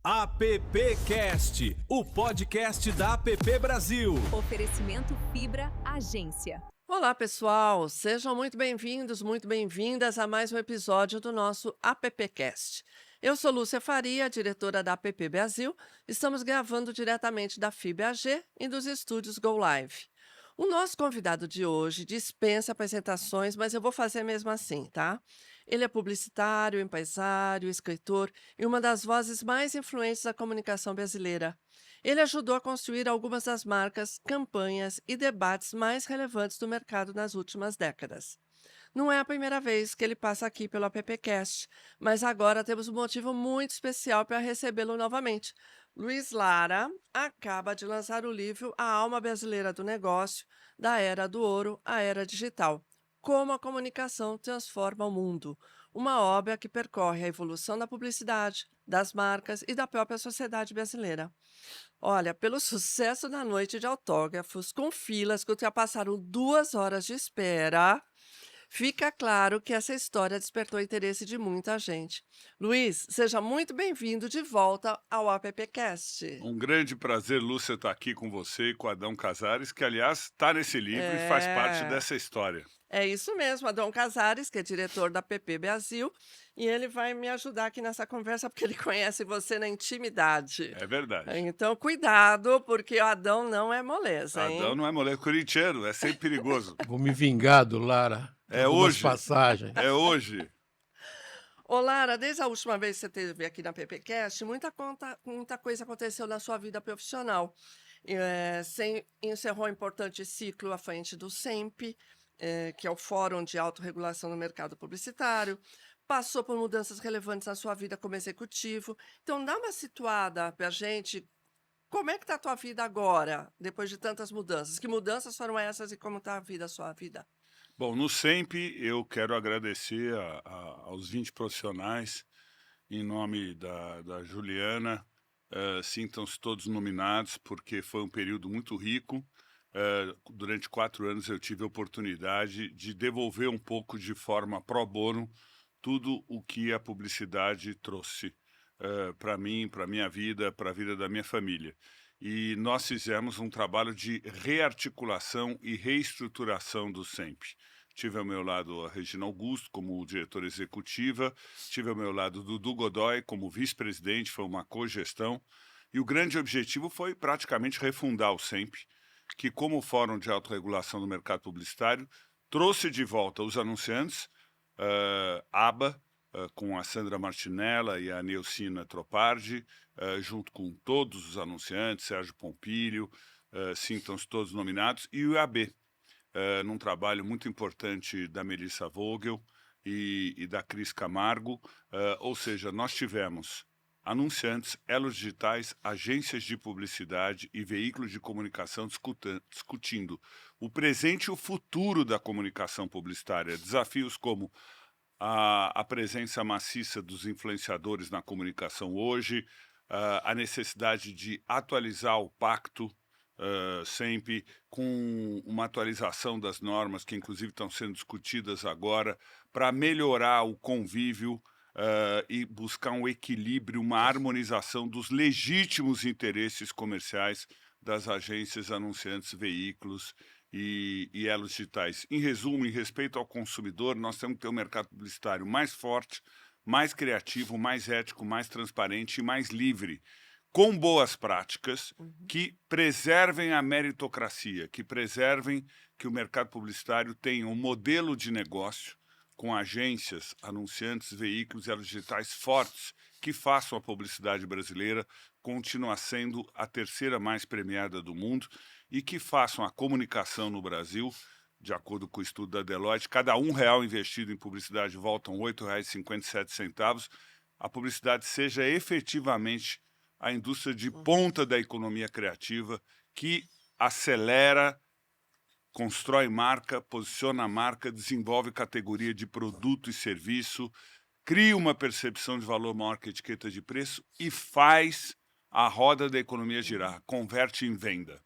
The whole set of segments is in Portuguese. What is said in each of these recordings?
AppCast, o podcast da App Brasil. Oferecimento Fibra Agência. Olá, pessoal! Sejam muito bem-vindos, muito bem-vindas a mais um episódio do nosso AppCast. Eu sou Lúcia Faria, diretora da App Brasil. Estamos gravando diretamente da Fibra AG e dos estúdios Go Live. O nosso convidado de hoje dispensa apresentações, mas eu vou fazer mesmo assim, tá? Ele é publicitário, empresário, escritor e uma das vozes mais influentes da comunicação brasileira. Ele ajudou a construir algumas das marcas, campanhas e debates mais relevantes do mercado nas últimas décadas. Não é a primeira vez que ele passa aqui pelo AppCast, mas agora temos um motivo muito especial para recebê-lo novamente. Luiz Lara acaba de lançar o livro A Alma Brasileira do Negócio, da Era do Ouro à Era Digital. Como a comunicação transforma o mundo. Uma obra que percorre a evolução da publicidade, das marcas e da própria sociedade brasileira. Olha, pelo sucesso da noite de autógrafos, com filas que ultrapassaram 2 horas de espera, fica claro que essa história despertou o interesse de muita gente. Luiz, seja muito bem-vindo de volta ao AppCast. Um grande prazer, Lúcia, estar aqui com você e com Adão Casares, que, aliás, está nesse livro e faz parte dessa história. É isso mesmo, Adão Casares, que é diretor da App Brasil, e ele vai me ajudar aqui nessa conversa, porque ele conhece você na intimidade. É verdade. Então, cuidado, porque o Adão não é moleza, hein? Adão não é moleque corintiano, é sempre perigoso. Vou me vingar do Lara. É Algumas hoje. passagens. É hoje. Ô, Lara, desde a última vez que você esteve aqui na AppCast, muita coisa aconteceu na sua vida profissional. Você encerrou um importante ciclo à frente do SEMP, que é o Fórum de Autorregulação no Mercado Publicitário, passou por mudanças relevantes na sua vida como executivo. Então, dá uma situada para a gente, como é que está a tua vida agora, depois de tantas mudanças? Que mudanças foram essas e como está a sua vida? Bom, no SEMP, eu quero agradecer aos 20 profissionais, em nome da Juliana. Sintam-se todos nominados, porque foi um período muito rico. Durante 4 anos eu tive a oportunidade de devolver um pouco de forma pro bono tudo o que a publicidade trouxe para mim, para a minha vida, para a vida da minha família. E nós fizemos um trabalho de rearticulação e reestruturação do SEMP. Tive ao meu lado a Regina Augusto como diretora executiva, tive ao meu lado Dudu Godoy como vice-presidente, foi uma cogestão. E o grande objetivo foi praticamente refundar o SEMP, que, como Fórum de Autorregulação do Mercado Publicitário, trouxe de volta os anunciantes, ABA, com a Sandra Martinella e a Neucina Tropardi, junto com todos os anunciantes, Sérgio Pompilho, sintam-se todos nominados, e o IAB, num trabalho muito importante da Melissa Vogel e da Cris Camargo, ou seja, nós tivemos anunciantes, elos digitais, agências de publicidade e veículos de comunicação discutindo o presente e o futuro da comunicação publicitária. Desafios como a presença maciça dos influenciadores na comunicação hoje, a necessidade de atualizar o pacto sempre com uma atualização das normas que inclusive estão sendo discutidas agora para melhorar o convívio e buscar um equilíbrio, uma harmonização dos legítimos interesses comerciais das agências, anunciantes, veículos e elos digitais. Em resumo, em respeito ao consumidor, nós temos que ter um mercado publicitário mais forte, mais criativo, mais ético, mais transparente e mais livre, com boas práticas que preservem a meritocracia, que preservem que o mercado publicitário tenha um modelo de negócio com agências, anunciantes, veículos e elos digitais fortes que façam a publicidade brasileira continuar sendo a terceira mais premiada do mundo e que façam a comunicação no Brasil, de acordo com o estudo da Deloitte, cada R$1 investido em publicidade voltam R$8,57, a publicidade seja efetivamente a indústria de ponta da economia criativa que acelera, constrói marca, posiciona a marca, desenvolve categoria de produto e serviço, cria uma percepção de valor maior que a etiqueta de preço e faz a roda da economia girar, converte em venda.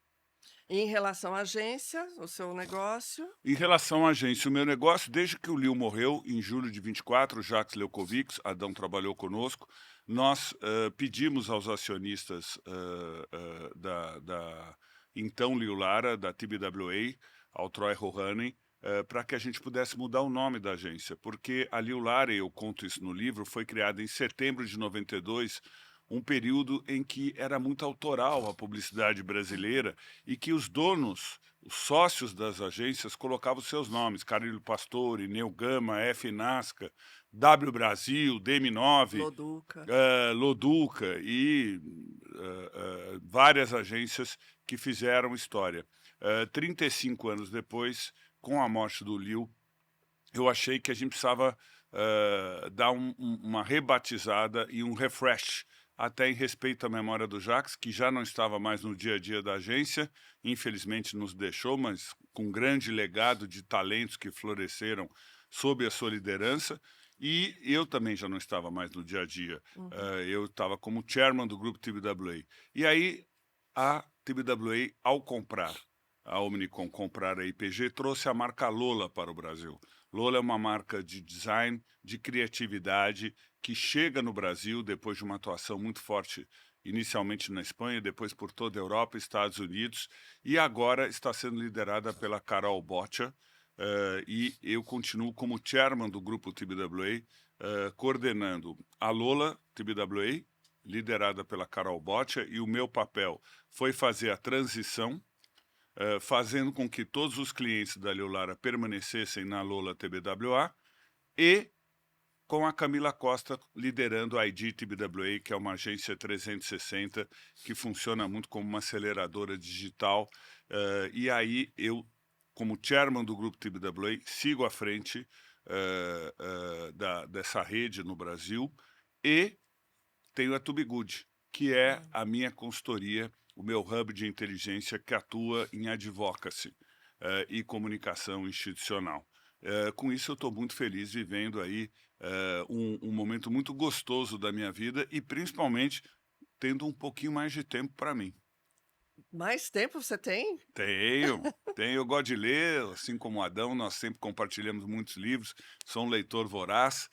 E em relação à agência, o seu negócio? Em relação à agência, o meu negócio, desde que o Lil morreu, em julho de 24, o Jacques Leukovics, Adão trabalhou conosco, nós pedimos aos acionistas da então Lil Lara, da TBWA, ao Troy Rohanen, para que a gente pudesse mudar o nome da agência, porque a Lil Lara, e eu conto isso no livro, foi criada em setembro de 92, um período em que era muito autoral a publicidade brasileira e que os donos, os sócios das agências colocavam seus nomes, Carilo Pastore, Neu Gama, F. Nasca, W Brasil, DM9, Loduca. Loduca e várias agências que fizeram história. 35 anos depois, com a morte do Lil, eu achei que a gente precisava dar uma rebatizada e um refresh, até em respeito à memória do Jacques, que já não estava mais no dia a dia da agência, infelizmente nos deixou, mas com um grande legado de talentos que floresceram sob a sua liderança, e eu também já não estava mais no dia a dia. Eu estava como chairman do grupo TBWA. E aí, a TBWA, ao comprar, a Omnicom comprar a IPG, trouxe a marca Lola para o Brasil. Lola é uma marca de design, de criatividade, que chega no Brasil depois de uma atuação muito forte, inicialmente na Espanha, depois por toda a Europa, Estados Unidos, e agora está sendo liderada pela Carol Boccia, e eu continuo como chairman do grupo TBWA, coordenando a Lola TBWA, liderada pela Carol Boccia, e o meu papel foi fazer a transição, fazendo com que todos os clientes da Lil Lara permanecessem na Lola TBWA e com a Camila Costa liderando a ID TBWA, que é uma agência 360 que funciona muito como uma aceleradora digital. E aí eu, como chairman do grupo TBWA, sigo à frente dessa rede no Brasil e tenho a Tubigood, que é a minha consultoria, o meu hub de inteligência que atua em advocacy e comunicação institucional. Com isso eu estou muito feliz vivendo aí um momento muito gostoso da minha vida e principalmente tendo um pouquinho mais de tempo para mim. Mais tempo você tem? Tenho. Eu gosto de ler, assim como o Adão, nós sempre compartilhamos muitos livros, sou um leitor voraz,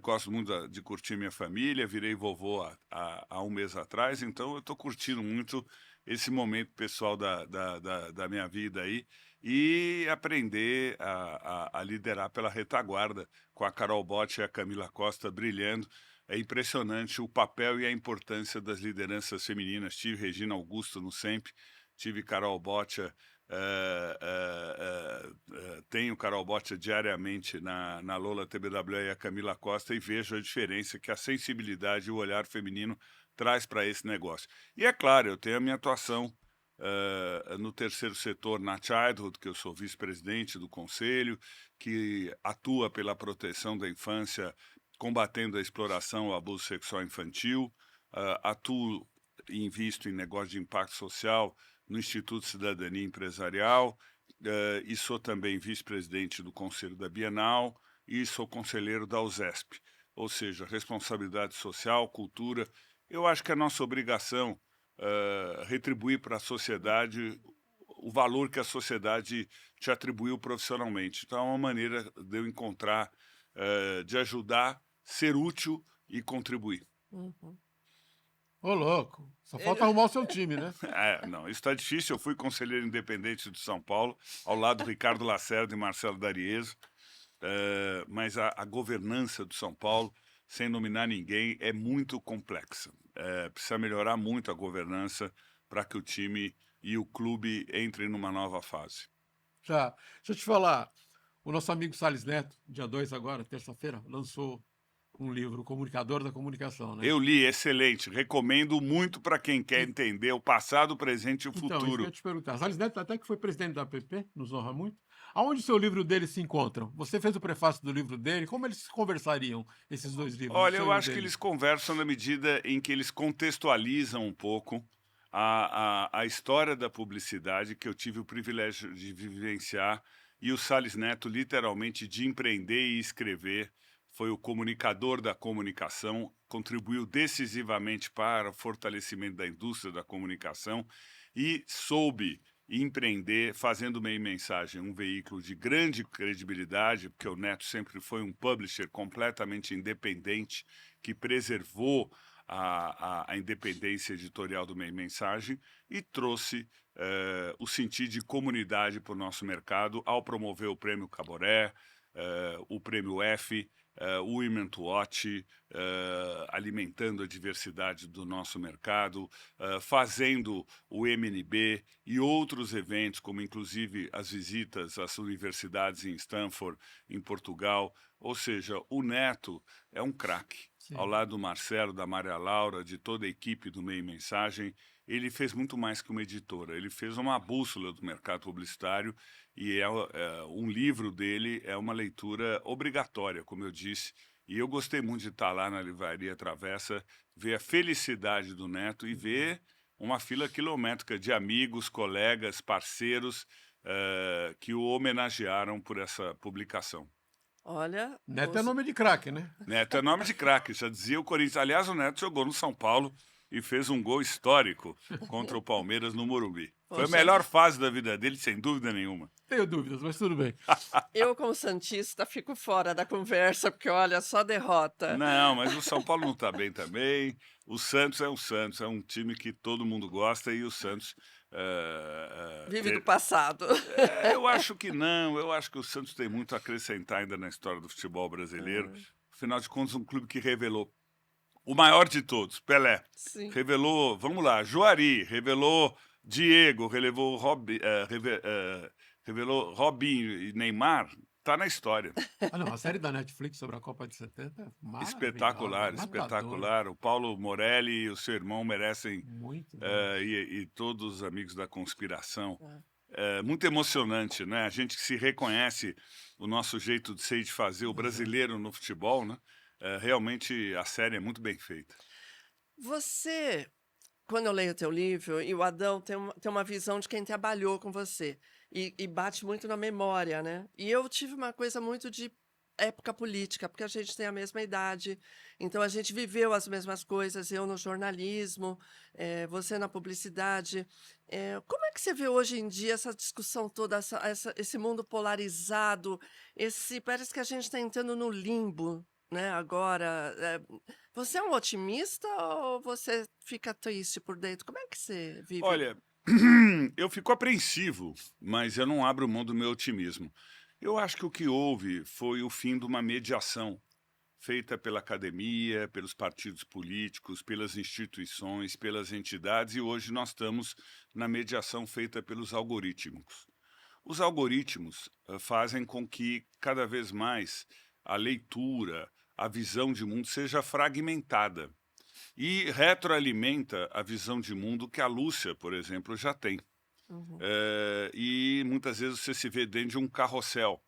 gosto muito de curtir minha família, virei vovô há um mês atrás, então eu estou curtindo muito esse momento pessoal da minha vida aí e aprender a liderar pela retaguarda com a Carol Boccia e a Camila Costa brilhando. É impressionante o papel e a importância das lideranças femininas. Tive Regina Augusto no SEMP, tive Carol Boccia, tenho Carol Boccia diariamente na Lola TBWA e a Camila Costa e vejo a diferença que a sensibilidade e o olhar feminino traz para esse negócio. E é claro, eu tenho a minha atuação no terceiro setor na Childhood, que eu sou vice-presidente do conselho, que atua pela proteção da infância, combatendo a exploração, o abuso sexual infantil, atuo e invisto em negócio de impacto social no Instituto Cidadania Empresarial, e sou também vice-presidente do Conselho da Bienal e sou conselheiro da USESP, ou seja, responsabilidade social, cultura. Eu acho que é nossa obrigação retribuir para a sociedade o valor que a sociedade te atribuiu profissionalmente. Então é uma maneira de eu encontrar, de ajudar, ser útil e contribuir. Ô, louco. Só falta arrumar o seu time, né? Não, isso está difícil. Eu fui conselheiro independente de São Paulo, ao lado do Ricardo Lacerda e Marcelo D'Arieso, mas a governança do São Paulo, sem nominar ninguém, é muito complexa. Precisa melhorar muito a governança para que o time e o clube entrem numa nova fase. Já. Deixa eu te falar. O nosso amigo Salles Neto, dia 2 agora, terça-feira, lançou um livro, O Comunicador da Comunicação, né? Eu li, excelente. Recomendo muito para quem quer entender o passado, o presente e o Então, isso que eu futuro. ia te perguntar. Salles Neto até que foi presidente da APP, nos honra muito. Aonde o seu livro dele se encontram? Você fez o prefácio do livro dele, como eles conversariam, esses dois livros? Olha, eu acho que eles conversam na medida em que eles contextualizam um pouco a história da publicidade que eu tive o privilégio de vivenciar e o Salles Neto, literalmente, de empreender e escrever. Foi o comunicador da comunicação, contribuiu decisivamente para o fortalecimento da indústria da comunicação e soube e empreender fazendo Meio Mensagem um veículo de grande credibilidade, porque o Neto sempre foi um publisher completamente independente, que preservou a independência editorial do Meio Mensagem e trouxe o sentido de comunidade para o nosso mercado ao promover o Prêmio Caboré, o Prêmio F, o Women to Watch, alimentando a diversidade do nosso mercado, fazendo o MNB e outros eventos, como inclusive as visitas às universidades em Stanford, em Portugal. Ou seja, o Neto é um craque. Ao lado do Marcelo, da Maria Laura, de toda a equipe do Meio Mensagem, ele fez muito mais que uma editora. Ele fez uma bússola do mercado publicitário e um livro dele é uma leitura obrigatória, como eu disse. E eu gostei muito de estar lá na Livraria Travessa, ver a felicidade do Neto e ver uma fila quilométrica de amigos, colegas, parceiros que o homenagearam por essa publicação. Olha, Neto é nome de craque, né? Neto é nome de craque, já dizia o Corinthians. Aliás, o Neto jogou no São Paulo e fez um gol histórico contra o Palmeiras no Morumbi. Foi a melhor fase da vida dele, sem dúvida nenhuma. Tenho dúvidas, mas tudo bem. Eu, como santista, fico fora da conversa, porque olha, só derrota. Não, mas o São Paulo não está bem também. O Santos, é um time que todo mundo gosta e o Santos... Vive do passado. Eu acho que não, eu acho que o Santos tem muito a acrescentar ainda na história do futebol brasileiro. Afinal de contas, um clube que revelou o maior de todos, Pelé. Sim. Revelou, vamos lá, Juari, revelou Diego, revelou Robinho e Neymar. Tá na história. Não, a série da Netflix sobre a Copa de 70 é maravilhosa, Espetacular, matadora. espetacular. O Paulo Morelli e o seu irmão merecem, Muito bom. e todos os amigos da conspiração. Muito emocionante, né? A gente que se reconhece o nosso jeito de ser e de fazer, o brasileiro no futebol, né? Realmente a série é muito bem feita. Você, quando eu leio o teu livro, e o Adão tem uma visão de quem trabalhou com você, e bate muito na memória, né? E eu tive uma coisa muito de época política, porque a gente tem a mesma idade, então a gente viveu as mesmas coisas, eu no jornalismo, você na publicidade. Como é que você vê hoje em dia essa discussão toda, esse mundo polarizado, parece que a gente está entrando no limbo, né? Agora, você é um otimista ou você fica triste por dentro? Como é que você vive? Olha, eu fico apreensivo, mas eu não abro mão do meu otimismo. Eu acho que o que houve foi o fim de uma mediação feita pela academia, pelos partidos políticos, pelas instituições, pelas entidades, e hoje nós estamos na mediação feita pelos algoritmos. Os algoritmos fazem com que cada vez mais a leitura, a visão de mundo seja fragmentada e retroalimenta a visão de mundo que a Lúcia, por exemplo, já tem. E muitas vezes você se vê dentro de um carrossel,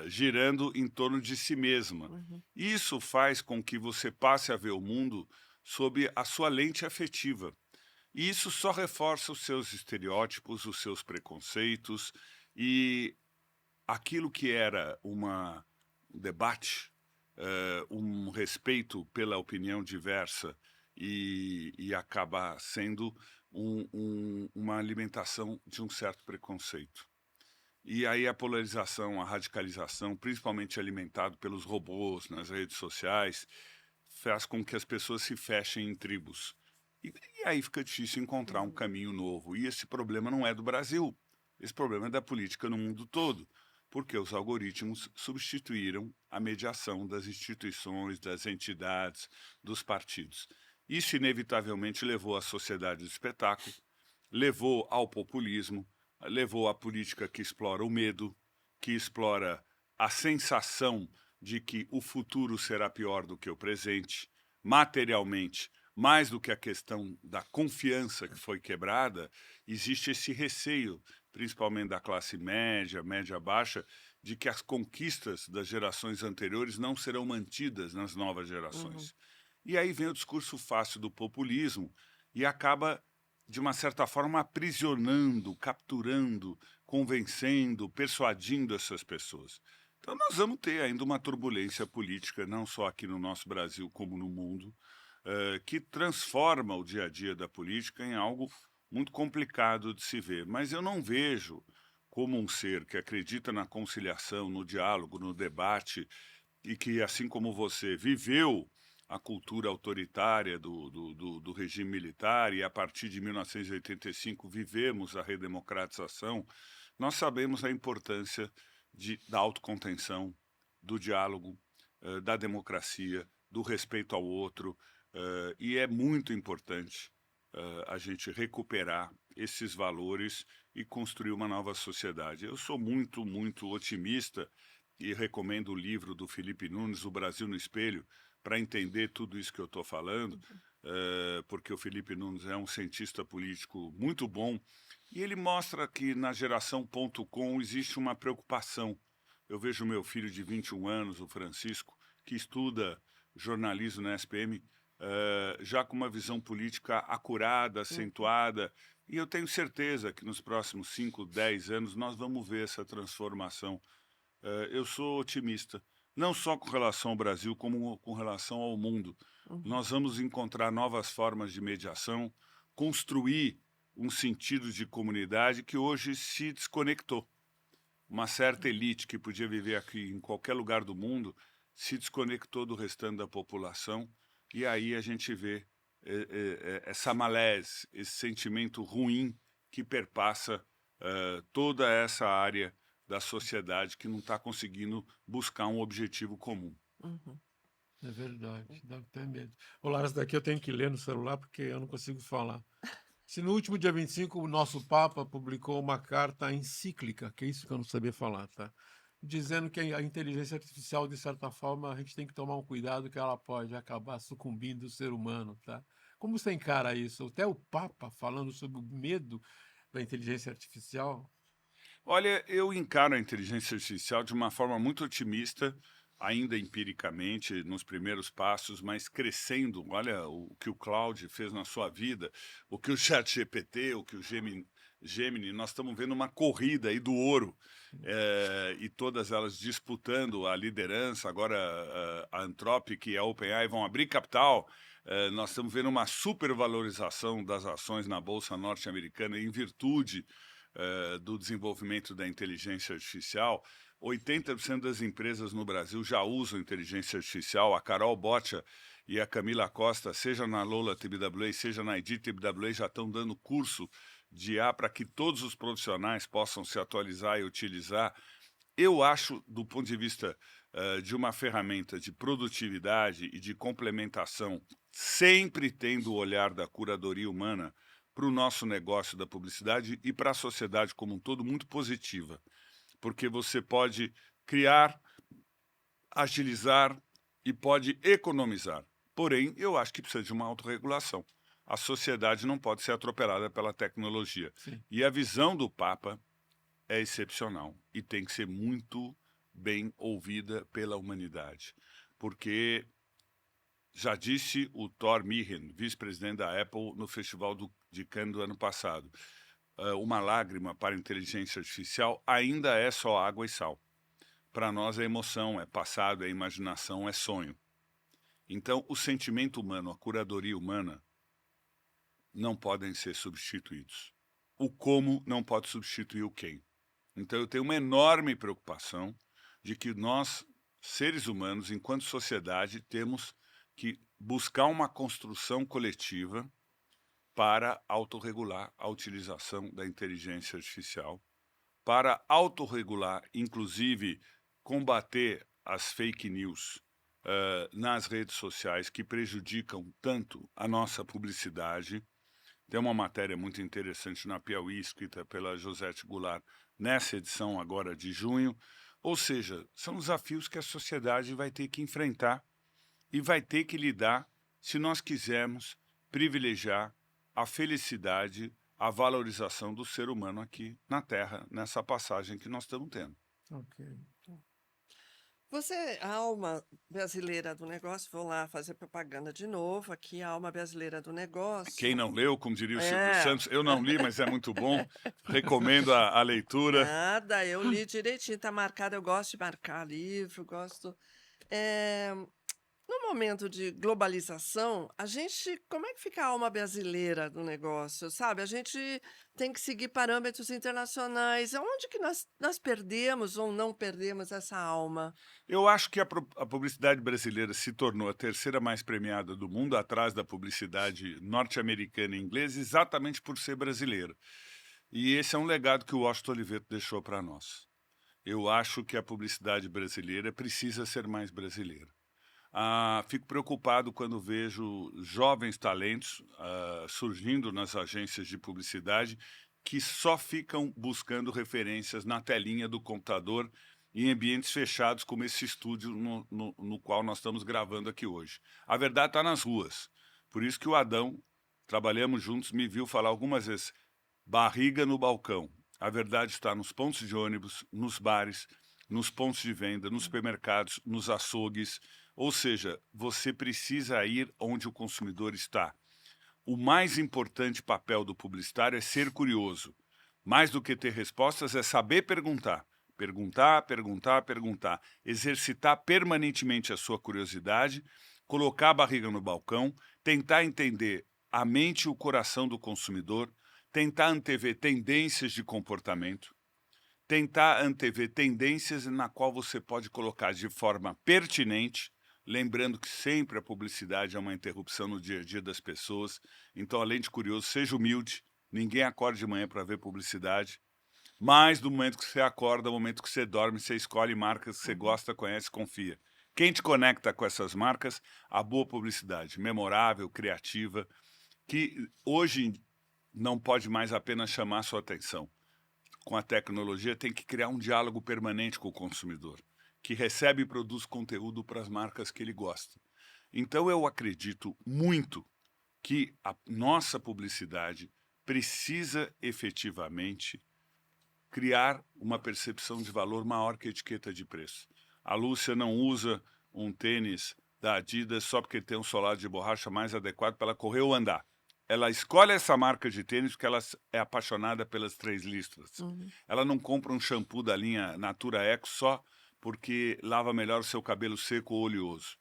girando em torno de si mesma. Isso faz com que você passe a ver o mundo sob a sua lente afetiva. E isso só reforça os seus estereótipos, os seus preconceitos, e aquilo que era um debate, um respeito pela opinião diversa e acabar sendo uma alimentação de um certo preconceito. E aí a polarização, a radicalização, principalmente alimentado pelos robôs nas redes sociais, faz com que as pessoas se fechem em tribos. E aí fica difícil encontrar um caminho novo. E esse problema não é do Brasil. Esse problema é da política no mundo todo, porque os algoritmos substituíram a mediação das instituições, das entidades, dos partidos. Isso inevitavelmente levou à sociedade do espetáculo, levou ao populismo, levou à política que explora o medo, que explora a sensação de que o futuro será pior do que o presente, materialmente. Mais do que a questão da confiança que foi quebrada, existe esse receio, principalmente da classe média, média-baixa, de que as conquistas das gerações anteriores não serão mantidas nas novas gerações. E aí vem o discurso fácil do populismo e acaba, de uma certa forma, aprisionando, capturando, convencendo, persuadindo essas pessoas. Então nós vamos ter ainda uma turbulência política, não só aqui no nosso Brasil, como no mundo, que transforma o dia a dia da política em algo muito complicado de se ver. Mas eu não vejo como um ser que acredita na conciliação, no diálogo, no debate, e que, assim como você, viveu a cultura autoritária do regime militar e, a partir de 1985, vivemos a redemocratização, nós sabemos a importância da autocontenção, do diálogo, da democracia, do respeito ao outro, e é muito importante a gente recuperar esses valores e construir uma nova sociedade. Eu sou muito, muito otimista e recomendo o livro do Felipe Nunes, O Brasil no Espelho, para entender tudo isso que eu estou falando, porque o Felipe Nunes é um cientista político muito bom, e ele mostra que na geração.com existe uma preocupação. Eu vejo meu filho de 21 anos, o Francisco, que estuda jornalismo na SPM, já com uma visão política acurada, acentuada, e eu tenho certeza que nos próximos 5, 10 anos nós vamos ver essa transformação. Eu sou otimista, não só com relação ao Brasil, como com relação ao mundo. Nós vamos encontrar novas formas de mediação, construir um sentido de comunidade que hoje se desconectou. Uma certa elite que podia viver aqui em qualquer lugar do mundo se desconectou do restante da população, e aí a gente vê essa malaise, esse sentimento ruim que perpassa toda essa área da sociedade que não está conseguindo buscar um objetivo comum. É verdade, dá até medo. Ô, Lara, essa daqui eu tenho que ler no celular porque eu não consigo falar. Se no último dia 25 o nosso Papa publicou uma carta encíclica, que é isso que eu não sabia falar, tá? Dizendo que a inteligência artificial, de certa forma, a gente tem que tomar um cuidado que ela pode acabar sucumbindo o ser humano, tá? Como você encara isso? Até o Papa falando sobre o medo da inteligência artificial. Olha, eu encaro a inteligência artificial de uma forma muito otimista, ainda empiricamente, nos primeiros passos, mas crescendo. Olha o que o Claude fez na sua vida, o que o ChatGPT, o que o Gemini, nós estamos vendo uma corrida aí do ouro, e todas elas disputando a liderança. Agora a Anthropic e a OpenAI vão abrir capital. Nós estamos vendo uma supervalorização das ações na Bolsa norte-americana em virtude do desenvolvimento da inteligência artificial. 80% das empresas no Brasil já usam inteligência artificial. A Carol Boccia e a Camila Costa, seja na Lola TBWA, seja na ID TBWA, já estão dando curso de IA para que todos os profissionais possam se atualizar e utilizar. Eu acho, do ponto de vista de uma ferramenta de produtividade e de complementação, sempre tendo o olhar da curadoria humana, para o nosso negócio da publicidade e para a sociedade como um todo, muito positiva. Porque você pode criar, agilizar e pode economizar. Porém, eu acho que precisa de uma autorregulação. A sociedade não pode ser atropelada pela tecnologia. Sim. E a visão do Papa é excepcional e tem que ser muito bem ouvida pela humanidade. Porque já disse o Thor Meehan, vice-presidente da Apple, no Festival de Cannes do ano passado, uma lágrima para a inteligência artificial ainda é só água e sal. Para nós é emoção, é passado, é imaginação, é sonho. Então, o sentimento humano, a curadoria humana, não podem ser substituídos. O como não pode substituir o quem. Então, eu tenho uma enorme preocupação de que nós, seres humanos, enquanto sociedade, temos que buscar uma construção coletiva para autorregular a utilização da inteligência artificial, para autorregular, inclusive, combater as fake news nas redes sociais que prejudicam tanto a nossa publicidade. Tem uma matéria muito interessante na Piauí, escrita pela Josete Goulart, nessa edição agora de junho. Ou seja, são desafios que a sociedade vai ter que enfrentar e vai ter que lidar se nós quisermos privilegiar a felicidade, a valorização do ser humano aqui na Terra, nessa passagem que nós estamos tendo. Ok. Você, a alma brasileira do negócio, vou lá fazer propaganda de novo aqui, a alma brasileira do negócio. Quem não leu, como diria o Silvio Santos, eu não li, mas é muito bom, recomendo a leitura. Nada, eu li direitinho, tá marcado, eu gosto de marcar livro, gosto... No momento de globalização, como é que fica a alma brasileira do negócio, sabe? A gente tem que seguir parâmetros internacionais. Aonde que nós perdemos ou não perdemos essa alma? Eu acho que a publicidade brasileira se tornou a terceira mais premiada do mundo, atrás da publicidade norte-americana e inglesa, exatamente por ser brasileira. E esse é um legado que o Washington Oliveto deixou para nós. Eu acho que a publicidade brasileira precisa ser mais brasileira. Fico preocupado quando vejo jovens talentos surgindo nas agências de publicidade que só ficam buscando referências na telinha do computador em ambientes fechados como esse estúdio no qual nós estamos gravando aqui hoje. A verdade está nas ruas. Por isso que o Adão, trabalhamos juntos, me viu falar algumas vezes, barriga no balcão. A verdade está nos pontos de ônibus, nos bares, nos pontos de venda, nos supermercados, nos açougues. Ou seja, você precisa ir onde o consumidor está. O mais importante papel do publicitário é ser curioso. Mais do que ter respostas, é saber perguntar. Perguntar, perguntar, perguntar. Exercitar permanentemente a sua curiosidade, colocar a barriga no balcão, tentar entender a mente e o coração do consumidor, tentar antever tendências de comportamento, tentar antever tendências na qual você pode colocar de forma pertinente, lembrando que sempre a publicidade é uma interrupção no dia a dia das pessoas. Então, além de curioso, seja humilde. Ninguém acorda de manhã para ver publicidade. Mas do momento que você acorda, do momento que você dorme, você escolhe marcas que você gosta, conhece, confia. Quem te conecta com essas marcas? A boa publicidade, memorável, criativa, que hoje não pode mais apenas chamar sua atenção. Com a tecnologia, tem que criar um diálogo permanente com o consumidor, que recebe e produz conteúdo para as marcas que ele gosta. Então, eu acredito muito que a nossa publicidade precisa efetivamente criar uma percepção de valor maior que a etiqueta de preço. A Lúcia não usa um tênis da Adidas só porque tem um solado de borracha mais adequado para ela correr ou andar. Ela escolhe essa marca de tênis porque ela é apaixonada pelas 3 listras. Ela não compra um shampoo da linha Natura Eco só porque lava melhor o seu cabelo seco ou oleoso.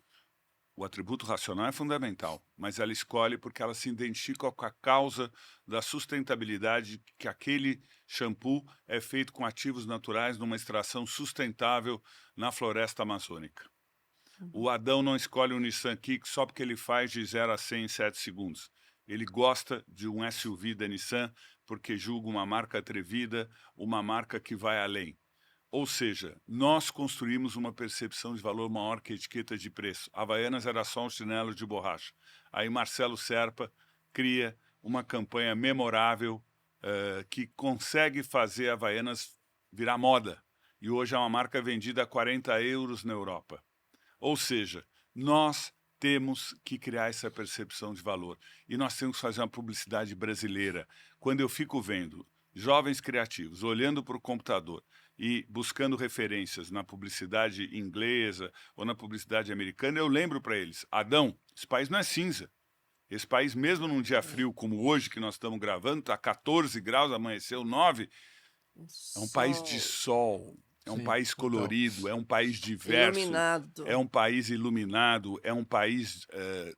O atributo racional é fundamental, mas ela escolhe porque ela se identifica com a causa da sustentabilidade, que aquele shampoo é feito com ativos naturais numa extração sustentável na floresta amazônica. O Adão não escolhe um Nissan Kicks só porque ele faz de 0 a 100 em 7 segundos. Ele gosta de um SUV da Nissan porque julga uma marca atrevida, uma marca que vai além. Ou seja, nós construímos uma percepção de valor maior que a etiqueta de preço. Havaianas era só um chinelo de borracha. Aí Marcelo Serpa cria uma campanha memorável que consegue fazer Havaianas virar moda. E hoje é uma marca vendida a 40 euros na Europa. Ou seja, nós temos que criar essa percepção de valor. E nós temos que fazer uma publicidade brasileira. Quando eu fico vendo jovens criativos olhando para o computador e buscando referências na publicidade inglesa ou na publicidade americana, eu lembro para eles, Adão, esse país não é cinza. Esse país, mesmo num dia frio como hoje, que nós estamos gravando, está 14 graus, amanheceu 9, é um país de sol, é um país colorido, é um país diverso, Iluminado. é um país iluminado, é um país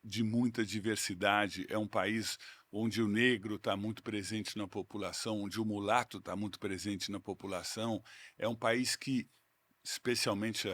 de muita diversidade, é um país onde o negro está muito presente na população, onde o mulato está muito presente na população. É um país que, especialmente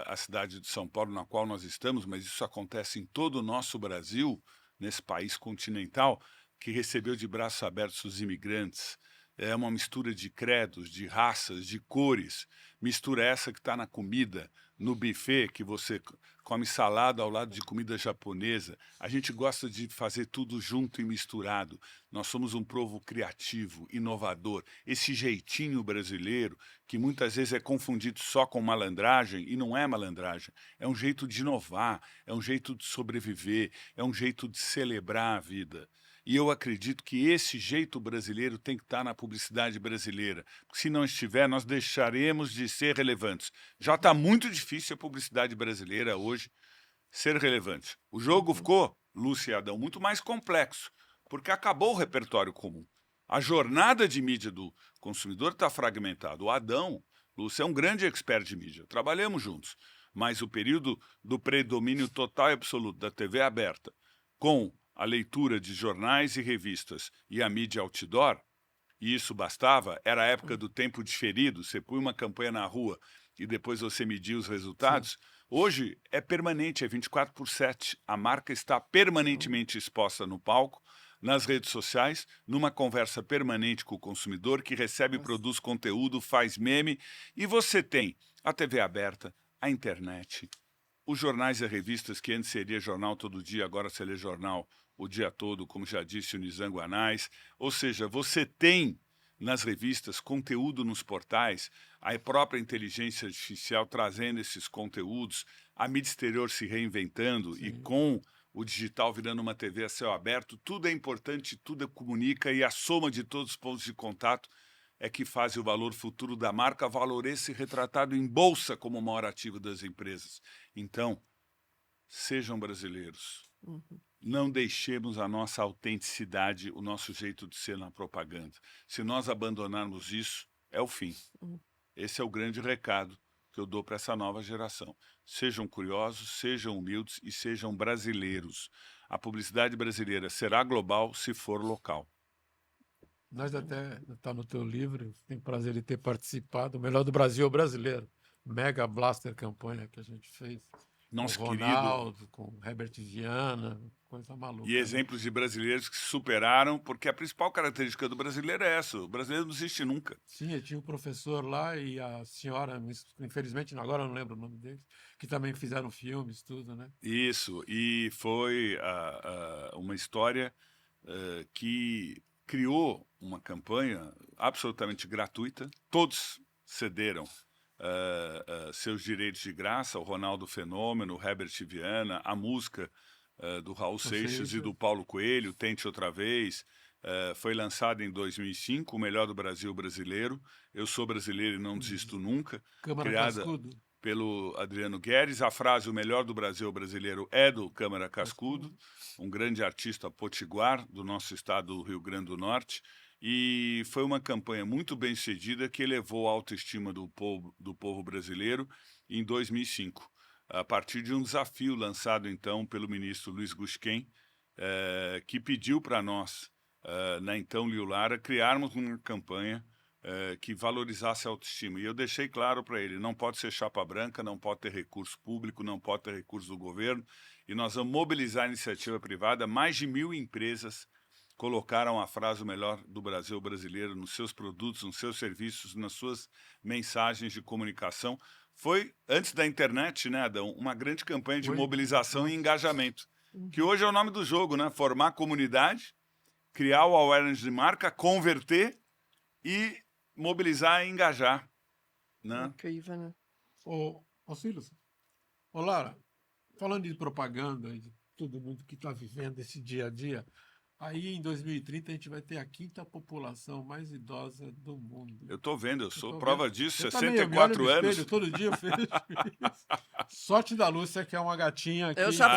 a cidade de São Paulo, na qual nós estamos, mas isso acontece em todo o nosso Brasil, nesse país continental, que recebeu de braços abertos os imigrantes. É uma mistura de credos, de raças, de cores. Mistura essa que está na comida, no buffet, que você come salada ao lado de comida japonesa. A gente gosta de fazer tudo junto e misturado. Nós somos um povo criativo, inovador. Esse jeitinho brasileiro, que muitas vezes é confundido só com malandragem, e não é malandragem. É um jeito de inovar, é um jeito de sobreviver, é um jeito de celebrar a vida. E eu acredito que esse jeito brasileiro tem que estar na publicidade brasileira. Porque se não estiver, nós deixaremos de ser relevantes. Já está muito difícil a publicidade brasileira hoje ser relevante. O jogo ficou, Lúcia e Adão, muito mais complexo, porque acabou o repertório comum. A jornada de mídia do consumidor está fragmentada. O Adão, Lúcia, é um grande expert de mídia. Trabalhamos juntos. mas o período do predomínio total e absoluto da TV aberta, com a leitura de jornais e revistas e a mídia outdoor, e isso bastava, era a época do tempo diferido, você põe uma campanha na rua e depois você media os resultados. Hoje é permanente, é 24/7. A marca está permanentemente exposta no palco, nas redes sociais, numa conversa permanente com o consumidor que recebe e produz conteúdo, faz meme, e você tem a TV aberta, a internet, os jornais e revistas, que antes seria jornal todo dia, agora você lê jornal o dia todo, como já disse o Nizam Guanais. Ou seja, você tem nas revistas conteúdo nos portais, a própria inteligência artificial trazendo esses conteúdos, a mídia exterior se reinventando e com o digital virando uma TV a céu aberto, tudo é importante, tudo comunica, e a soma de todos os pontos de contato é que faz o valor futuro da marca, valor esse retratado em bolsa como o maior ativo das empresas. Então, sejam brasileiros. Não deixemos a nossa autenticidade, o nosso jeito de ser na propaganda. Se nós abandonarmos isso, é o fim. Esse é o grande recado que eu dou para essa nova geração. Sejam curiosos, sejam humildes e sejam brasileiros. A publicidade brasileira será global se for local. Nós até, está no teu livro, tenho prazer de ter participado. O melhor do Brasil é o brasileiro. Mega Blaster campanha que a gente fez. Nosso com o querido. Ronaldo, com o Herbert Viana, coisa maluca. E exemplos de brasileiros que se superaram, porque a principal característica do brasileiro é essa: o brasileiro não existe nunca. Sim, eu tinha um professor lá e a senhora, infelizmente agora eu não lembro o nome deles, que também fizeram filmes, tudo, né? Isso, e foi uma história que criou uma campanha absolutamente gratuita, todos cederam seus direitos de graça, o Ronaldo Fenômeno, o Herbert Viana, a música do Raul Seixas e do Paulo Coelho, Tente Outra Vez, foi lançada em 2005, O Melhor do Brasil Brasileiro, Eu Sou Brasileiro e Não Desisto Nunca, Câmara criada Cascudo. pelo Adriano Guedes. A frase "O melhor do Brasil brasileiro" é do Câmara Cascudo, um grande artista potiguar do nosso estado do Rio Grande do Norte, e foi uma campanha muito bem sucedida que elevou a autoestima do povo brasileiro em 2005, a partir de um desafio lançado então pelo ministro Luiz Gusquem, que pediu para nós, na então Liu Lara, criarmos uma campanha que valorizasse a autoestima. E eu deixei claro para ele: não pode ser chapa branca, não pode ter recurso público, não pode ter recurso do governo, e nós vamos mobilizar a iniciativa privada. Mais de 1.000 empresas colocaram a frase "O melhor do Brasil brasileiro" nos seus produtos, nos seus serviços, nas suas mensagens de comunicação. Foi, antes da internet, né, Adão, uma grande campanha de mobilização e engajamento, que hoje é o nome do jogo, né? Formar comunidade, criar o awareness de marca, converter e mobilizar e engajar, né? Incrível, né? Ô Silas, ô Lara, falando de propaganda e de todo mundo que está vivendo esse dia a dia, aí em 2030 a gente vai ter a 5ª população mais idosa do mundo. Eu tô vendo, eu sou tô prova vendo. disso, Eu também, 64 eu me olho no anos. espelho, todo dia eu vejo isso. Sorte da Lúcia, que é uma gatinha aqui. Eu já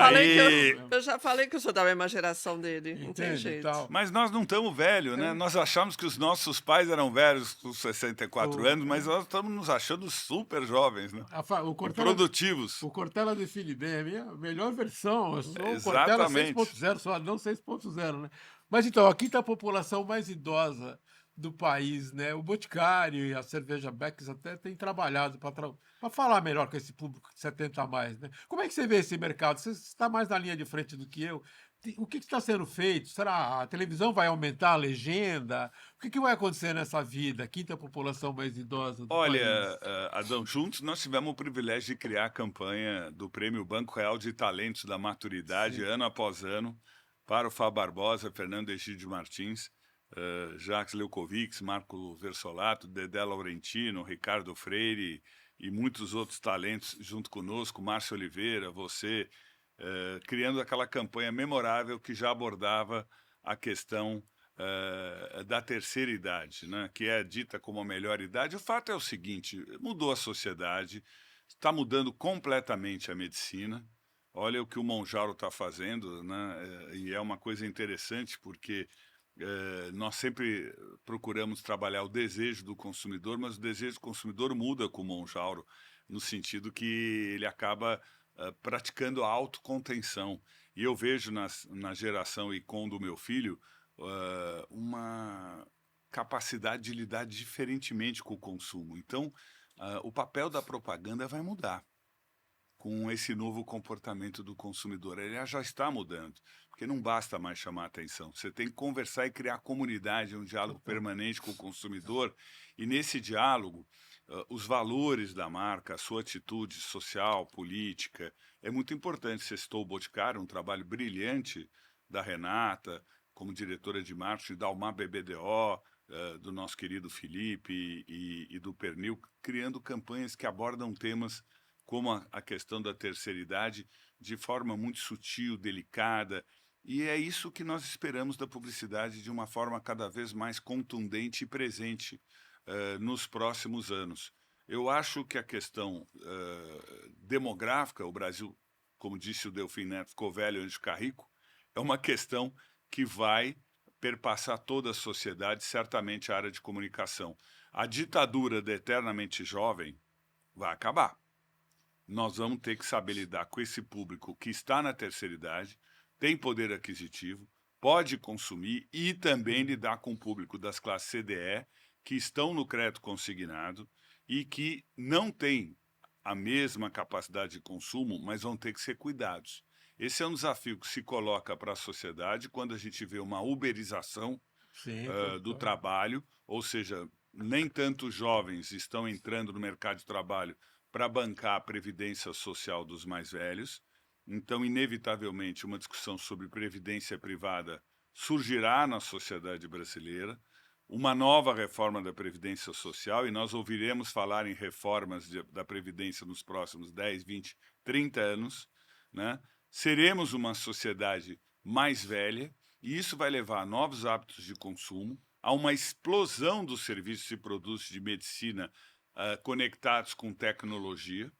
falei que eu sou da mesma geração dele, não tem Entende, jeito. tal. Mas nós não estamos velhos, né? Nós achamos que os nossos pais eram velhos com 64 anos, mas nós estamos nos achando super jovens, né? O E Cortella, produtivos. o Cortella de Filibem é a minha melhor versão. Eu sou o Exatamente. Cortella 6.0, só não 6.0, né? Mas então, a 5ª população mais idosa do país, né? O Boticário e a Cerveja Becks até têm trabalhado para falar melhor com esse público de 70 a mais, né? Como é que você vê esse mercado? Você está mais na linha de frente do que eu. O que está sendo feito? Será a televisão vai aumentar a legenda? O que vai acontecer nessa vida? 5ª população mais idosa do país. Olha, Adão, juntos nós tivemos o privilégio de criar a campanha do Prêmio Banco Real de Talentos da Maturidade, ano após ano, para o Fábio Barbosa, Fernando Egídio Martins, Jacques Leucovics, Marco Versolato, Dedé Laurentino, Ricardo Freire e muitos outros talentos junto conosco, Márcio Oliveira, você, criando aquela campanha memorável que já abordava a questão da terceira idade, né, que é dita como a melhor idade. O fato é o seguinte: mudou a sociedade, está mudando completamente a medicina. Olha o que o Monjaro está fazendo, né? E é uma coisa interessante porque nós sempre procuramos trabalhar o desejo do consumidor, mas o desejo do consumidor muda com o Monjaro. no sentido que ele acaba praticando a autocontenção. E eu vejo na geração ICOM do meu filho uma capacidade de lidar diferentemente com o consumo. Então, o papel da propaganda vai mudar com esse novo comportamento do consumidor. Ele já está mudando, porque não basta mais chamar a atenção. Você tem que conversar e criar comunidade, um diálogo permanente com o consumidor. E nesse diálogo, os valores da marca, a sua atitude social, política, é muito importante. Você citou o Boticário, um trabalho brilhante da Renata, como diretora de marketing, da Almar BBDO, do nosso querido Felipe e do Pernil, criando campanhas que abordam temas como a questão da terceira idade, de forma muito sutil, delicada. E é isso que nós esperamos da publicidade de uma forma cada vez mais contundente e presente nos próximos anos. Eu acho que a questão demográfica, o Brasil, como disse o Delfim Neto, ficou velho antes de ficar rico, é uma questão que vai perpassar toda a sociedade, certamente a área de comunicação. A ditadura da eternamente jovem vai acabar. Nós vamos ter que saber lidar com esse público que está na terceira idade, tem poder aquisitivo, pode consumir e também lidar com o público das classes CDE, que estão no crédito consignado e que não têm a mesma capacidade de consumo, mas vão ter que ser cuidados. Esse é um desafio que se coloca para a sociedade quando a gente vê uma uberização do trabalho, ou seja, nem tanto jovens estão entrando no mercado de trabalho para bancar a previdência social dos mais velhos. Então, inevitavelmente, uma discussão sobre previdência privada surgirá na sociedade brasileira, uma nova reforma da previdência social, e nós ouviremos falar em reformas da previdência nos próximos 10, 20, 30 anos, né? Seremos uma sociedade mais velha, e isso vai levar a novos hábitos de consumo, a uma explosão dos serviços e produtos de medicina conectados com tecnologia,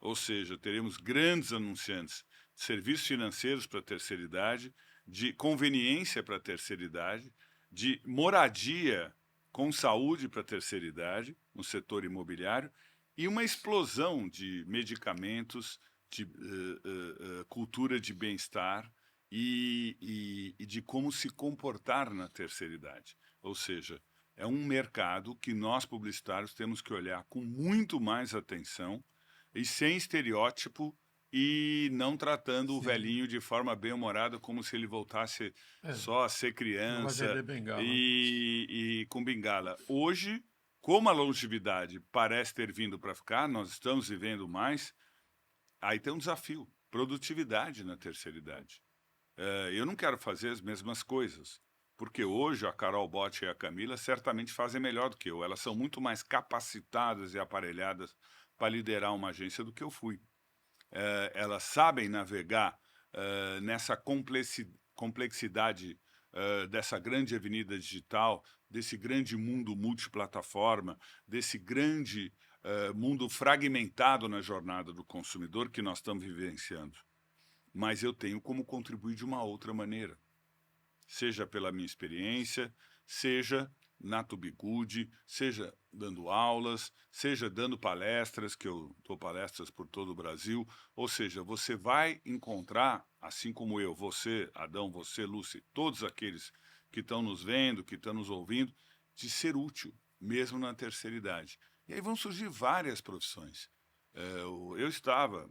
ou seja, teremos grandes anunciantes de serviços financeiros para a terceira idade, de conveniência para a terceira idade, de moradia com saúde para a terceira idade, no setor imobiliário, e uma explosão de medicamentos, de cultura de bem-estar e de como se comportar na terceira idade. Ou seja, é um mercado que nós, publicitários, temos que olhar com muito mais atenção e sem estereótipo e não tratando o velhinho de forma bem-humorada como se ele voltasse só a ser criança e com bengala. Hoje, como a longevidade parece ter vindo para ficar, nós estamos vivendo mais, aí tem um desafio, produtividade na terceira idade. Eu não quero fazer as mesmas coisas, porque hoje a Carol Botti e a Camila certamente fazem melhor do que eu. Elas são muito mais capacitadas e aparelhadas para liderar uma agência do que eu fui. Elas sabem navegar nessa complexidade dessa grande avenida digital, desse grande mundo multiplataforma, desse grande mundo fragmentado na jornada do consumidor que nós estamos vivenciando. Mas eu tenho como contribuir de uma outra maneira. Seja pela minha experiência, seja na Tubigude, seja dando aulas, seja dando palestras, que eu dou palestras por todo o Brasil. Ou seja, você vai encontrar, assim como eu, você, Adão, você, Lúcia, todos aqueles que estão nos vendo, que estão nos ouvindo, de ser útil, mesmo na terceira idade. E aí vão surgir várias profissões. Eu estava...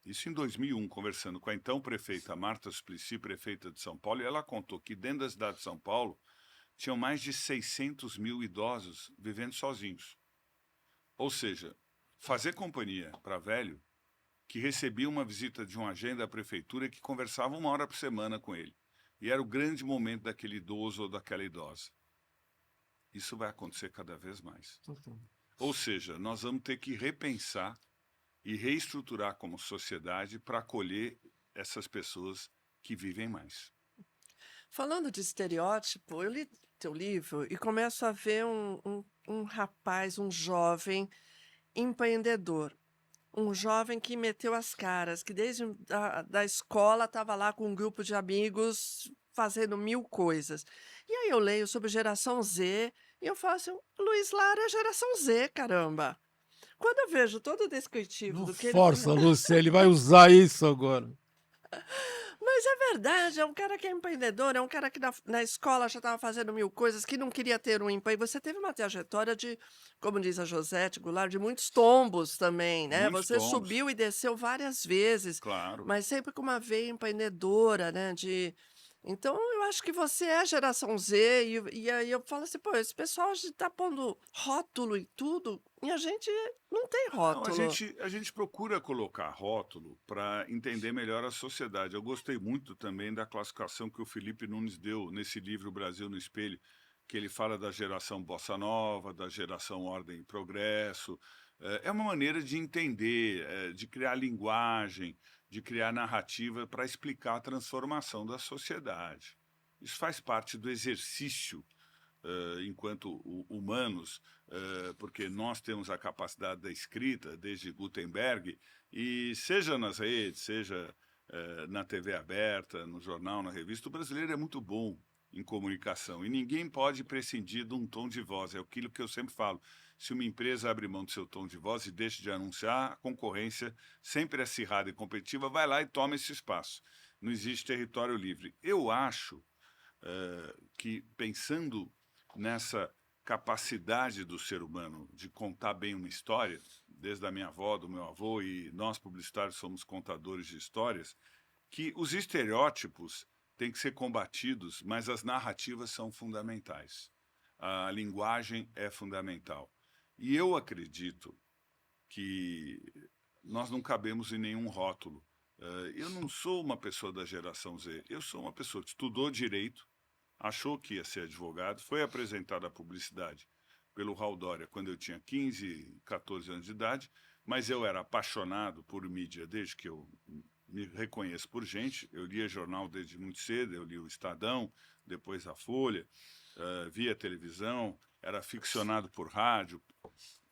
Isso em 2001, conversando com a então prefeita Marta Suplicy, prefeita de São Paulo, e ela contou que dentro da cidade de São Paulo tinham mais de 600 mil idosos vivendo sozinhos. Ou seja, fazer companhia para velho que recebia uma visita de um agente da prefeitura que conversava 1 hora por semana com ele. E era o grande momento daquele idoso ou daquela idosa. Isso vai acontecer cada vez mais. Ou seja, nós vamos ter que repensar e reestruturar como sociedade para acolher essas pessoas que vivem mais. Falando de estereótipo, eu li teu livro e começo a ver um rapaz, um jovem empreendedor. Um jovem que meteu as caras, que desde da escola estava lá com um grupo de amigos fazendo 1000 coisas. E aí eu leio sobre geração Z e eu falo assim, Luiz Lara é geração Z, caramba. quando eu vejo todo o descritivo Não do que ele força, Lúcia, ele vai usar isso agora. Mas é verdade, é um cara que é empreendedor, é um cara que na escola já estava fazendo mil coisas, que não queria ter um emprego. Você teve uma trajetória de, como diz a Josete Goulart, de muitos tombos também, né? Muitos Você tombos, subiu e desceu várias vezes, claro. mas sempre com uma veia empreendedora, né? Então, eu acho que você é geração Z, e aí eu falo assim, pô, esse pessoal está pondo rótulo e tudo, e a gente não tem Não, rótulo. a gente procura colocar rótulo para entender melhor a sociedade. Eu gostei muito também da classificação que o Felipe Nunes deu nesse livro Brasil no Espelho, que ele fala da geração Bossa Nova, da geração Ordem e Progresso. É uma maneira de entender, de criar linguagem, de criar narrativa para explicar a transformação da sociedade. Isso faz parte do exercício enquanto humanos, porque nós temos a capacidade da escrita desde Gutenberg, e seja nas redes, seja na TV aberta, no jornal, na revista, o brasileiro é muito bom em comunicação e ninguém pode prescindir de um tom de voz. É aquilo que eu sempre falo. Se uma empresa abre mão do seu tom de voz e deixa de anunciar, a concorrência sempre acirrada e competitiva vai lá e toma esse espaço. Não existe território livre. Eu acho que, pensando nessa capacidade do ser humano de contar bem uma história, desde a minha avó, do meu avô, e nós publicitários somos contadores de histórias, que os estereótipos têm que ser combatidos, mas as narrativas são fundamentais. A linguagem é fundamental. E eu acredito que nós não cabemos em nenhum rótulo. Eu não sou uma pessoa da geração Z, eu sou uma pessoa que estudou direito, achou que ia ser advogado, foi apresentado à publicidade pelo Raul Dória quando eu tinha 15, 14 anos de idade, mas eu era apaixonado por mídia desde que eu me reconheço por gente. Eu lia jornal desde muito cedo, eu li o Estadão, depois a Folha, via televisão, era ficcionado por rádio,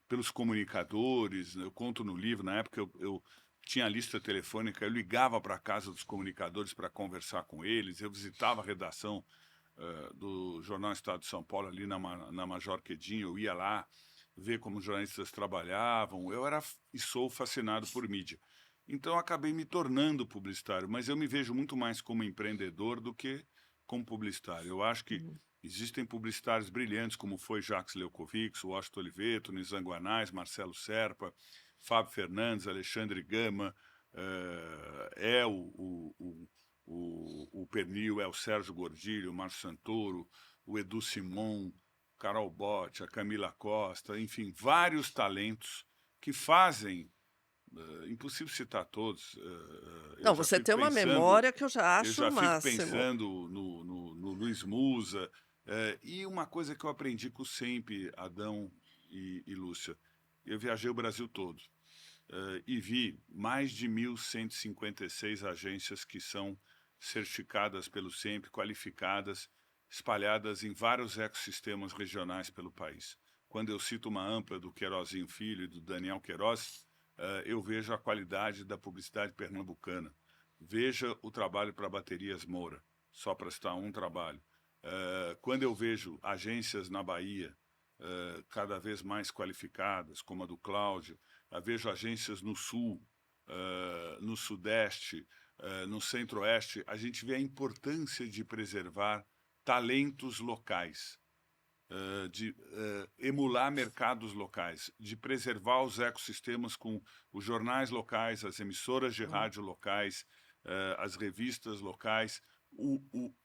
pelos comunicadores. Eu conto no livro, na época eu tinha a lista telefônica, eu ligava para a casa dos comunicadores para conversar com eles, eu visitava a redação do Jornal Estado de São Paulo, ali na Major Quedinho, eu ia lá ver como os jornalistas trabalhavam. Eu era e sou fascinado por mídia. Então, eu acabei me tornando publicitário, mas eu me vejo muito mais como empreendedor do que como publicitário. Eu acho que existem publicitários brilhantes, como foi Jacques Leucovix, Washington Oliveto, Nizam Guanais, Marcelo Serpa, Fábio Fernandes, Alexandre Gama, o Pernil, o Sérgio Gordilho, o Márcio Santoro, o Edu Simon, Carol Botti, a Camila Costa, enfim, vários talentos que fazem, impossível citar todos. Não, você tem uma memória que eu já Eu acho já o fico máximo. pensando no Luiz Musa, e uma coisa que eu aprendi com o SEMP, Adão e Lúcia. Eu viajei o Brasil todo e vi mais de 1.156 agências que são certificadas pelo SEMP, qualificadas, espalhadas em vários ecossistemas regionais pelo país. Quando eu cito uma ampla do Queirozinho Filho e do Daniel Queiroz, eu vejo a qualidade da publicidade pernambucana. Veja o trabalho para Baterias Moura, só para citar um trabalho. Quando eu vejo agências na Bahia cada vez mais qualificadas, como a do Cláudio, vejo agências no Sul, no Sudeste, no Centro-Oeste, a gente vê a importância de preservar talentos locais, de emular mercados locais, de preservar os ecossistemas com os jornais locais, as emissoras de rádio locais, as revistas locais,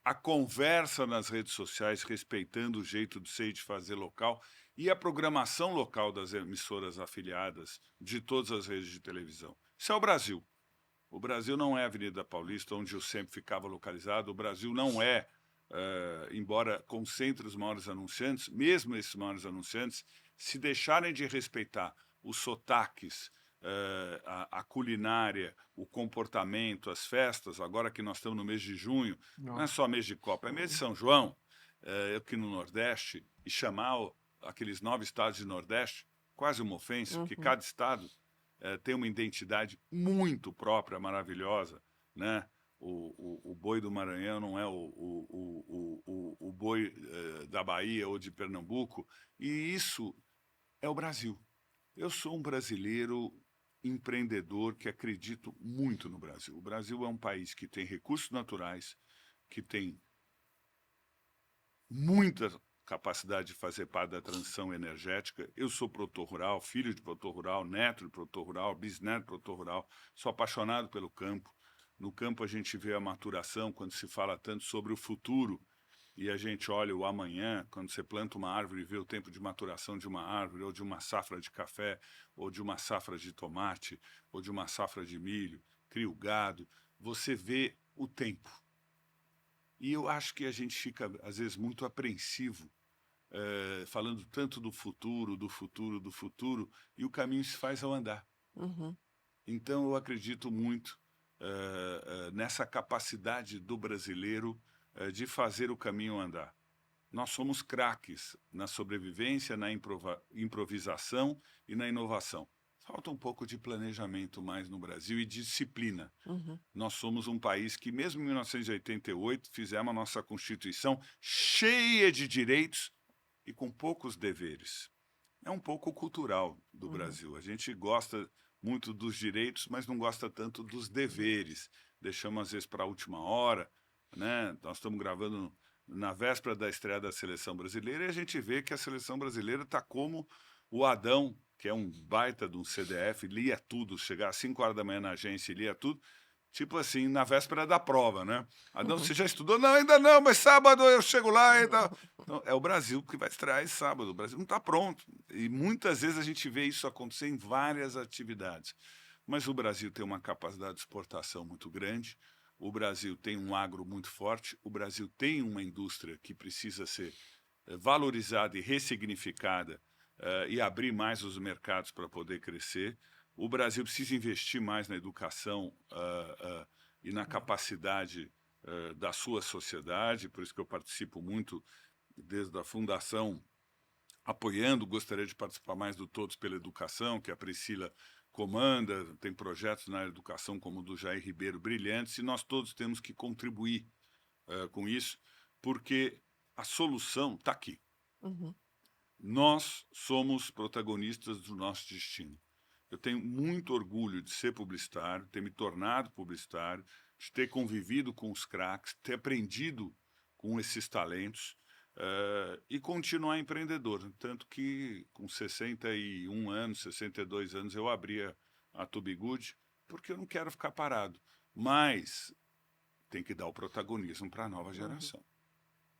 a conversa nas redes sociais, respeitando o jeito de ser e de fazer local, e a programação local das emissoras afiliadas de todas as redes de televisão. Isso é o Brasil. O Brasil não é a Avenida Paulista, onde eu sempre ficava localizado. O Brasil não é, embora concentre os maiores anunciantes, mesmo esses maiores anunciantes, se deixarem de respeitar os sotaques, a culinária, o comportamento, as festas, agora que nós estamos no mês de junho, não é só mês de Copa, é mês de São João, aqui no Nordeste, e chamar aqueles 9 estados de Nordeste, quase uma ofensa, porque cada estado tem uma identidade muito própria, maravilhosa, né? O boi do Maranhão não é o boi da Bahia ou de Pernambuco, e isso é o Brasil. Eu sou um brasileiro empreendedor que acredito muito no Brasil. O Brasil é um país que tem recursos naturais, que tem muita capacidade de fazer parte da transição energética. Eu sou produtor rural, filho de produtor rural, neto de produtor rural, bisneto de produtor rural, sou apaixonado pelo campo. No campo a gente vê a maturação, quando se fala tanto sobre o futuro, e a gente olha o amanhã, quando você planta uma árvore e vê o tempo de maturação de uma árvore, ou de uma safra de café, ou de uma safra de tomate, ou de uma safra de milho, cria o gado, você vê o tempo. E eu acho que a gente fica, às vezes, muito apreensivo, falando tanto do futuro, e o caminho se faz ao andar. Uhum. Então, eu acredito muito nessa capacidade do brasileiro de fazer o caminho andar. Nós somos craques na sobrevivência, na improvisação e na inovação. Falta um pouco de planejamento mais no Brasil e disciplina. Uhum. Nós somos um país que, mesmo em 1988, fizemos a nossa Constituição cheia de direitos e com poucos deveres. É um pouco cultural do Brasil. A gente gosta muito dos direitos, mas não gosta tanto dos deveres. Deixamos, às vezes, para a última hora, né? Nós estamos gravando na véspera da estreia da Seleção Brasileira e a gente vê que a Seleção Brasileira está como o Adão, que é um baita de um CDF, lia tudo, chegava às 5 horas da manhã na agência e lia tudo, tipo assim, na véspera da prova, né? Adão, você já estudou? Não, ainda não, mas sábado eu chego lá e tal. Então, é o Brasil que vai estrear esse sábado, o Brasil não está pronto. E muitas vezes a gente vê isso acontecer em várias atividades. Mas o Brasil tem uma capacidade de exportação muito grande, o Brasil tem um agro muito forte, o Brasil tem uma indústria que precisa ser valorizada e ressignificada, e abrir mais os mercados para poder crescer. O Brasil precisa investir mais na educação e na capacidade da sua sociedade, por isso que eu participo muito desde a fundação, apoiando, gostaria de participar mais do Todos pela Educação, que a Priscila comanda, tem projetos na educação como o do Jair Ribeiro brilhantes, e nós todos temos que contribuir com isso, porque a solução está aqui. Uhum. Nós somos protagonistas do nosso destino. Eu tenho muito orgulho de ser publicitário, ter me tornado publicitário, de ter convivido com os craques, ter aprendido com esses talentos e continuar empreendedor. Tanto que com 61 anos, 62 anos, eu abri a Tubigood, porque eu não quero ficar parado. Mas tem que dar o protagonismo para a nova geração.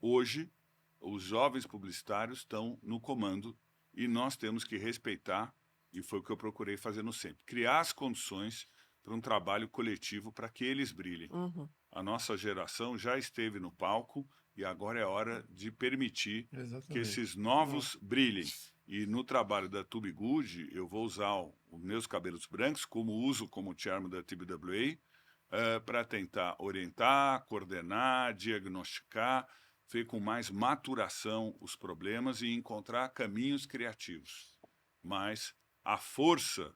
Hoje, os jovens publicitários estão no comando e nós temos que respeitar, e foi o que eu procurei fazendo sempre, criar as condições para um trabalho coletivo para que eles brilhem. Uhum. A nossa geração já esteve no palco e agora é hora de permitir que esses novos brilhem. E no trabalho da Tubigood, eu vou usar os meus cabelos brancos, como uso como chairman da TBWA, para tentar orientar, coordenar, diagnosticar, ver com mais maturação os problemas e encontrar caminhos criativos. Mas a força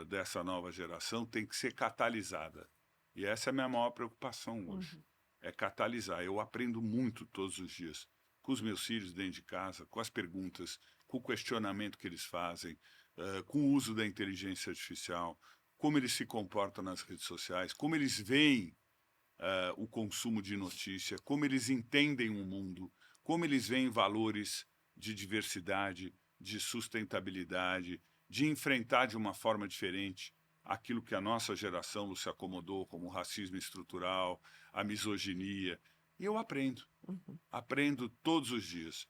dessa nova geração tem que ser catalisada. E essa é a minha maior preocupação hoje. Uhum. É catalisar. Eu aprendo muito todos os dias com os meus filhos dentro de casa, com as perguntas, com o questionamento que eles fazem, com o uso da inteligência artificial, como eles se comportam nas redes sociais, como eles veem o consumo de notícia, como eles entendem o mundo, como eles veem valores de diversidade, de sustentabilidade, de enfrentar de uma forma diferente aquilo que a nossa geração se acomodou, como o racismo estrutural, a misoginia. E eu aprendo. Aprendo todos os dias.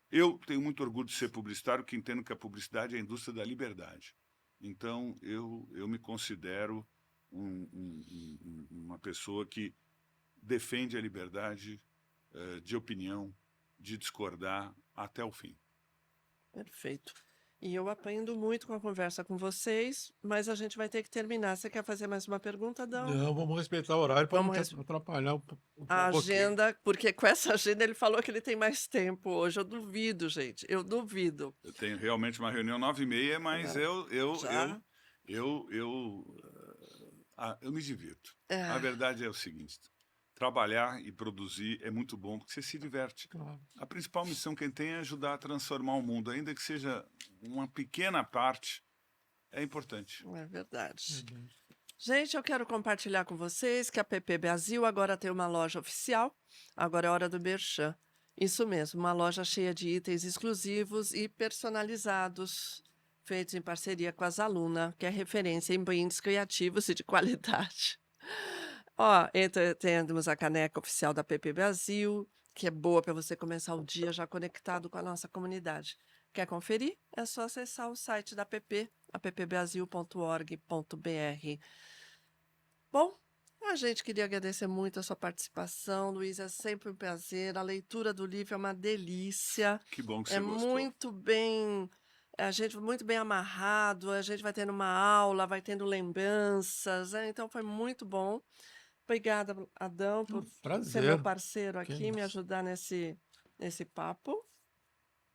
Eu tenho muito orgulho de ser publicitário, que entendo que a publicidade é a indústria da liberdade. Então, eu me considero uma pessoa que defende a liberdade de opinião, de discordar até o fim. Perfeito. E eu aprendo muito com a conversa com vocês, mas a gente vai ter que terminar. Você quer fazer mais uma pergunta, Dão? Não, vamos respeitar o horário para não Vamos atrapalhar A pouquinho. agenda, porque com essa agenda ele falou que ele tem mais tempo hoje. Eu duvido, gente. Eu duvido. Eu tenho realmente uma reunião 9h30, mas Já? eu me divirto. É. A verdade é o seguinte, trabalhar e produzir é muito bom, porque você se diverte. Claro. A principal missão que tem é ajudar a transformar o mundo, ainda que seja uma pequena parte, é importante. É verdade. Verdade. Gente, eu quero compartilhar com vocês que a PP Brasil agora tem uma loja oficial. Agora é hora do merchan. Isso mesmo, uma loja cheia de itens exclusivos e personalizados, feitos em parceria com a Zaluna, que é referência em brindes criativos e de qualidade. Ó, temos a caneca oficial da PP Brasil, que é boa para você começar o dia já conectado com a nossa comunidade. Quer conferir? É só acessar o site da PP, appbrasil.org.br. Bom, a gente queria agradecer muito a sua participação, Luiz, é sempre um prazer. A leitura do livro é uma delícia. Que bom que É você gostou. muito bem, a gente muito bem amarrado, a gente vai tendo uma aula, vai tendo lembranças, então foi muito bom. Obrigada, Adão, por ser Prazer. meu parceiro Que aqui, me isso. ajudar nesse papo.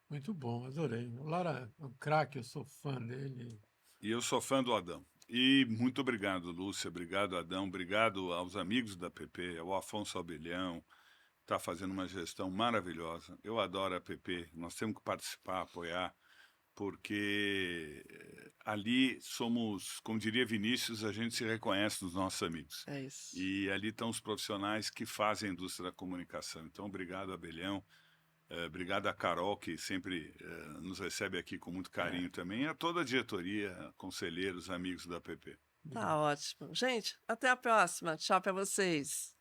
Muito bom, adorei. O Lara é um craque, eu sou fã dele. E eu sou fã do Adão. E muito obrigado, Lúcia, obrigado, Adão, obrigado aos amigos da PP, ao Afonso Abelhão, está fazendo uma gestão maravilhosa. Eu adoro a PP, nós temos que participar, apoiar, porque ali somos, como diria Vinícius, a gente se reconhece nos nossos amigos. É isso. E ali estão os profissionais que fazem a indústria da comunicação. Então, obrigado, Abelhão. Obrigado a Carol, que sempre nos recebe aqui com muito carinho também. E a toda a diretoria, conselheiros, amigos da PP. Tá ótimo. Gente, até a próxima. Tchau para vocês.